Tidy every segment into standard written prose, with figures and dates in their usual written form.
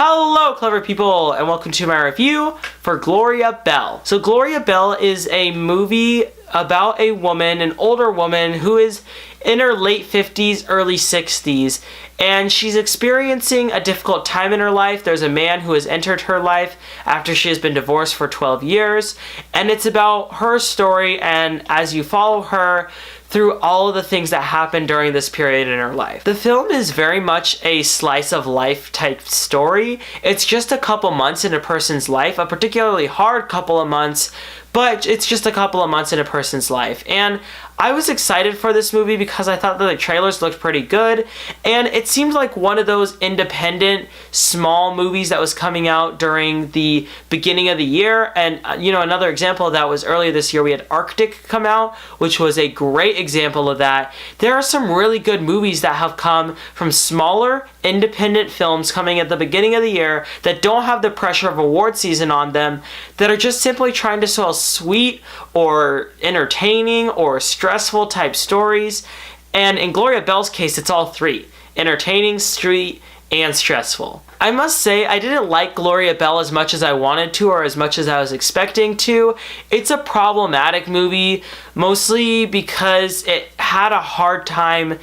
Hello, clever people, and welcome to my review for Gloria Bell. So Gloria Bell is a movie about a woman, an older woman, who is in her late 50s, early 60s, and she's experiencing a difficult time in her life. There's a man who has entered her life after she has been divorced for 12 years, and it's about her story, and as you follow her through all of the things that happened during this period in her life. The film is very much a slice of life type story. It's just a couple months in a person's life, a particularly hard couple of months, but it's just a couple of months in a person's life. And I was excited for this movie because I thought that the trailers looked pretty good, and it seemed like one of those independent, small movies that was coming out during the beginning of the year. And, another example of that was earlier this year we had Arctic come out, which was a great example of that. There are some really good movies that have come from smaller, independent films coming at the beginning of the year that don't have the pressure of award season on them, that are just simply trying to tell sweet or entertaining or stressful type stories. And in Gloria Bell's case, it's all three: entertaining, sweet, and stressful. I must say, I didn't like Gloria Bell as much as I wanted to, or as much as I was expecting to. It's a problematic movie, mostly because it had a hard time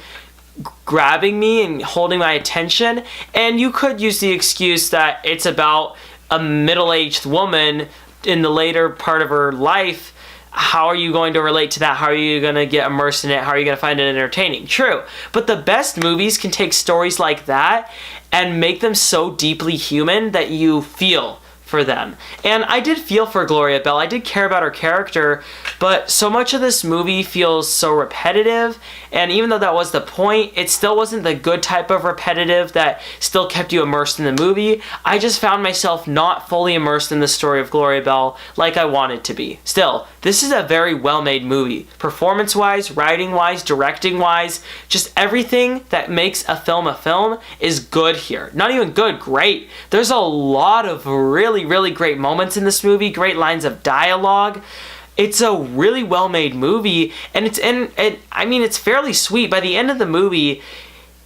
grabbing me and holding my attention. And you could use the excuse that it's about a middle-aged woman in the later part of her life. How are you going to relate to that? How are you going to get immersed in it? How are you going to find it entertaining? True. But the best movies can take stories like that and make them so deeply human that you feel for them. And I did feel for Gloria Bell. I did care about her character, but so much of this movie feels so repetitive, and even though that was the point, it still wasn't the good type of repetitive that still kept you immersed in the movie. I just found myself not fully immersed in the story of Gloria Bell like I wanted to be. Still, this is a very well-made movie. Performance-wise, writing-wise, directing-wise, just everything that makes a film is good here. Not even good, great. There's a lot of really great moments in this movie, great lines of dialogue. It's a really well-made movie, and it's fairly sweet. By the end of the movie,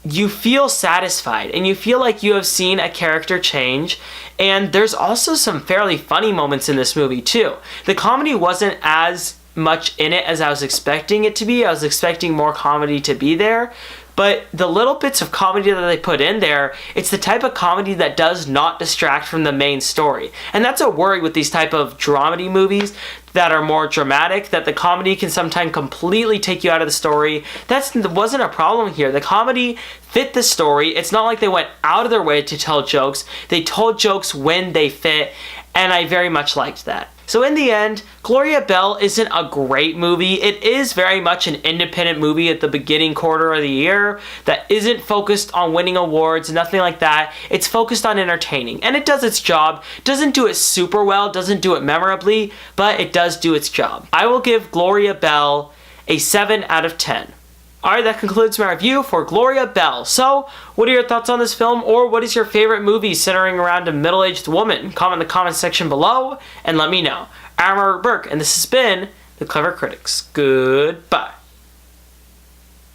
you feel satisfied, and you feel like you have seen a character change, and there's also some fairly funny moments in this movie, too. The comedy wasn't as much in it as I was expecting it to be. I was expecting more comedy to be there, but the little bits of comedy that they put in there, it's the type of comedy that does not distract from the main story. And that's a worry with these type of dramedy movies that are more dramatic, that the comedy can sometimes completely take you out of the story. That wasn't a problem here. The comedy fit the story. It's not like they went out of their way to tell jokes. They told jokes when they fit, and I very much liked that. So in the end, Gloria Bell isn't a great movie. It is very much an independent movie at the beginning quarter of the year that isn't focused on winning awards, nothing like that. It's focused on entertaining, and it does its job. Doesn't do it super well, doesn't do it memorably, but it does do its job. I will give Gloria Bell a 7 out of 10. Alright, that concludes my review for Gloria Bell. So, what are your thoughts on this film, or what is your favorite movie centering around a middle-aged woman? Comment in the comment section below, and let me know. I'm Robert Burke, and this has been The Clever Critics. Goodbye.